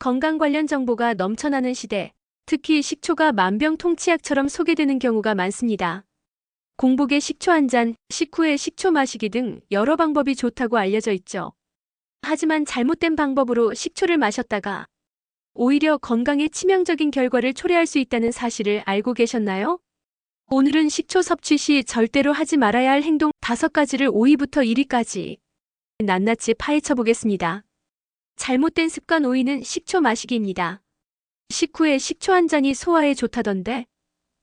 건강 관련 정보가 넘쳐나는 시대, 특히 식초가 만병통치약처럼 소개되는 경우가 많습니다. 공복에 식초 한 잔, 식후에 식초 마시기 등 여러 방법이 좋다고 알려져 있죠. 하지만 잘못된 방법으로 식초를 마셨다가 오히려 건강에 치명적인 결과를 초래할 수 있다는 사실을 알고 계셨나요? 오늘은 식초 섭취 시 절대로 하지 말아야 할 행동 5가지를 5위부터 1위까지 낱낱이 파헤쳐 보겠습니다. 잘못된 습관 5위는 식초 마시기입니다. 식후에 식초 한 잔이 소화에 좋다던데?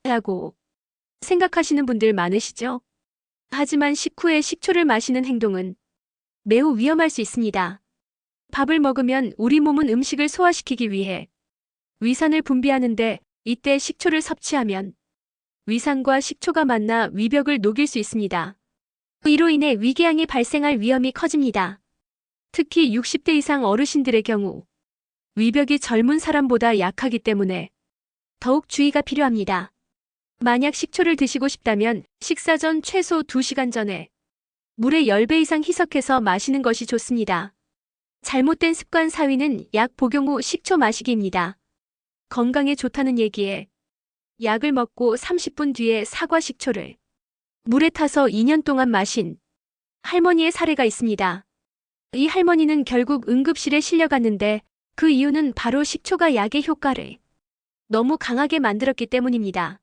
라고 생각하시는 분들 많으시죠? 하지만 식후에 식초를 마시는 행동은 매우 위험할 수 있습니다. 밥을 먹으면 우리 몸은 음식을 소화시키기 위해 위산을 분비하는데 이때 식초를 섭취하면 위산과 식초가 만나 위벽을 녹일 수 있습니다. 이로 인해 위궤양이 발생할 위험이 커집니다. 특히 60대 이상 어르신들의 경우 위벽이 젊은 사람보다 약하기 때문에 더욱 주의가 필요합니다. 만약 식초를 드시고 싶다면 식사 전 최소 2시간 전에 물에 10배 이상 희석해서 마시는 것이 좋습니다. 잘못된 습관 4위는 약 복용 후 식초 마시기입니다. 건강에 좋다는 얘기에 약을 먹고 30분 뒤에 사과 식초를 물에 타서 2년 동안 마신 할머니의 사례가 있습니다. 이 할머니는 결국 응급실에 실려갔는데 그 이유는 바로 식초가 약의 효과를 너무 강하게 만들었기 때문입니다.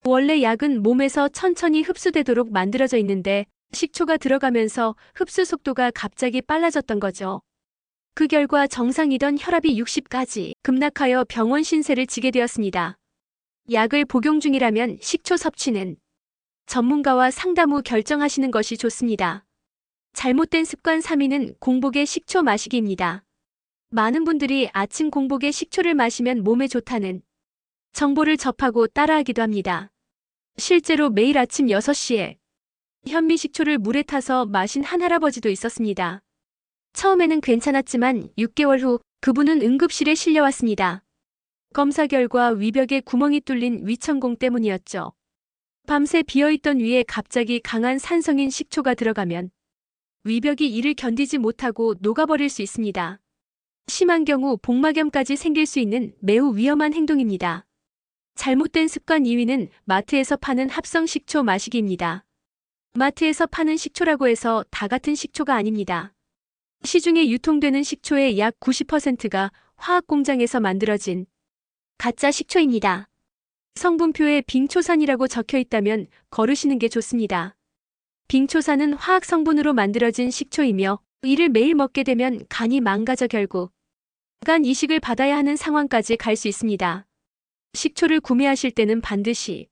원래 약은 몸에서 천천히 흡수되도록 만들어져 있는데 식초가 들어가면서 흡수 속도가 갑자기 빨라졌던 거죠. 그 결과 정상이던 혈압이 60까지 급락하여 병원 신세를 지게 되었습니다. 약을 복용 중이라면 식초 섭취는 전문가와 상담 후 결정하시는 것이 좋습니다. 잘못된 습관 3위는 공복에 식초 마시기입니다. 많은 분들이 아침 공복에 식초를 마시면 몸에 좋다는 정보를 접하고 따라하기도 합니다. 실제로 매일 아침 6시에 현미식초를 물에 타서 마신 한 할아버지도 있었습니다. 처음에는 괜찮았지만 6개월 후 그분은 응급실에 실려왔습니다. 검사 결과 위벽에 구멍이 뚫린 위천공 때문이었죠. 밤새 비어있던 위에 갑자기 강한 산성인 식초가 들어가면 위벽이 이를 견디지 못하고 녹아버릴 수 있습니다. 심한 경우 복막염까지 생길 수 있는 매우 위험한 행동입니다. 잘못된 습관 2위는 마트에서 파는 합성 식초 마시기입니다. 마트에서 파는 식초라고 해서 다 같은 식초가 아닙니다. 시중에 유통되는 식초의 약 90%가 화학 공장에서 만들어진 가짜 식초입니다. 성분표에 빙초산이라고 적혀 있다면 거르시는 게 좋습니다. 빙초산은 화학 성분으로 만들어진 식초이며 이를 매일 먹게 되면 간이 망가져 결국 간 이식을 받아야 하는 상황까지 갈 수 있습니다. 식초를 구매하실 때는 반드시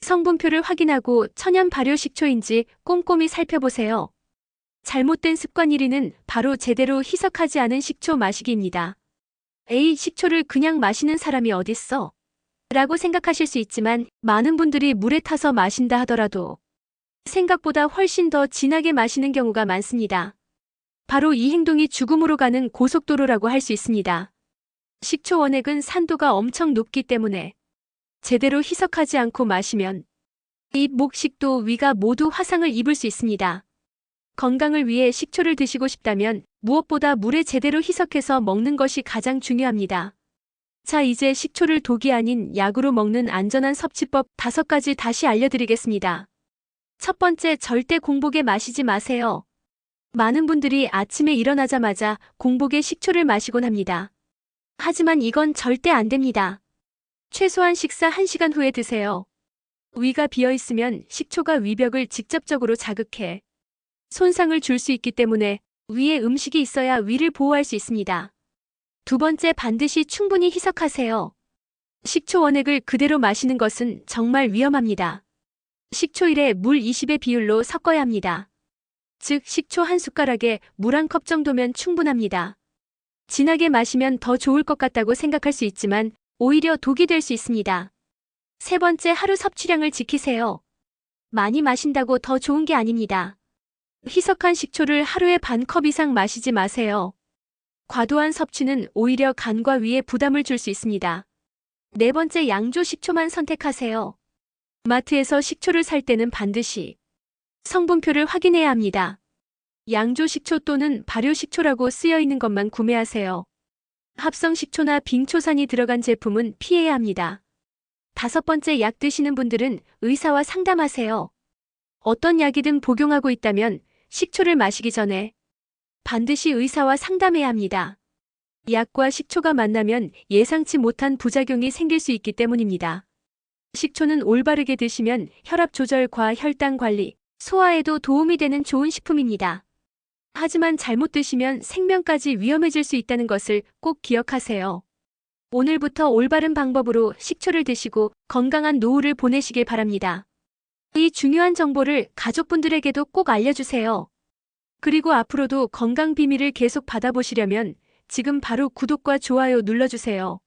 성분표를 확인하고 천연 발효 식초인지 꼼꼼히 살펴보세요. 잘못된 습관 1위는 바로 제대로 희석하지 않은 식초 마시기입니다. 에이, 식초를 그냥 마시는 사람이 어딨어? 라고 생각하실 수 있지만 많은 분들이 물에 타서 마신다 하더라도 생각보다 훨씬 더 진하게 마시는 경우가 많습니다. 바로 이 행동이 죽음으로 가는 고속도로라고 할 수 있습니다. 식초 원액은 산도가 엄청 높기 때문에 제대로 희석하지 않고 마시면 입, 목, 식도, 위가 모두 화상을 입을 수 있습니다. 건강을 위해 식초를 드시고 싶다면 무엇보다 물에 제대로 희석해서 먹는 것이 가장 중요합니다. 자, 이제 식초를 독이 아닌 약으로 먹는 안전한 섭취법 5가지 다시 알려드리겠습니다. 첫 번째, 절대 공복에 마시지 마세요. 많은 분들이 아침에 일어나자마자 공복에 식초를 마시곤 합니다. 하지만 이건 절대 안 됩니다. 최소한 식사 1시간 후에 드세요. 위가 비어있으면 식초가 위벽을 직접적으로 자극해 손상을 줄 수 있기 때문에 위에 음식이 있어야 위를 보호할 수 있습니다. 두 번째, 반드시 충분히 희석하세요. 식초 원액을 그대로 마시는 것은 정말 위험합니다. 식초 1에 물 20의 비율로 섞어야 합니다. 즉, 식초 한 숟가락에 물 한 컵 정도면 충분합니다. 진하게 마시면 더 좋을 것 같다고 생각할 수 있지만 오히려 독이 될 수 있습니다. 세 번째, 하루 섭취량을 지키세요. 많이 마신다고 더 좋은 게 아닙니다. 희석한 식초를 하루에 반 컵 이상 마시지 마세요. 과도한 섭취는 오히려 간과 위에 부담을 줄 수 있습니다. 네 번째, 양조 식초만 선택하세요. 마트에서 식초를 살 때는 반드시 성분표를 확인해야 합니다. 양조 식초 또는 발효 식초라고 쓰여 있는 것만 구매하세요. 합성 식초나 빙초산이 들어간 제품은 피해야 합니다. 5번째, 약 드시는 분들은 의사와 상담하세요. 어떤 약이든 복용하고 있다면 식초를 마시기 전에 반드시 의사와 상담해야 합니다. 약과 식초가 만나면 예상치 못한 부작용이 생길 수 있기 때문입니다. 식초는 올바르게 드시면 혈압 조절과 혈당 관리, 소화에도 도움이 되는 좋은 식품입니다. 하지만 잘못 드시면 생명까지 위험해질 수 있다는 것을 꼭 기억하세요. 오늘부터 올바른 방법으로 식초를 드시고 건강한 노후를 보내시길 바랍니다. 이 중요한 정보를 가족분들에게도 꼭 알려주세요. 그리고 앞으로도 건강 비밀을 계속 받아보시려면 지금 바로 구독과 좋아요 눌러주세요.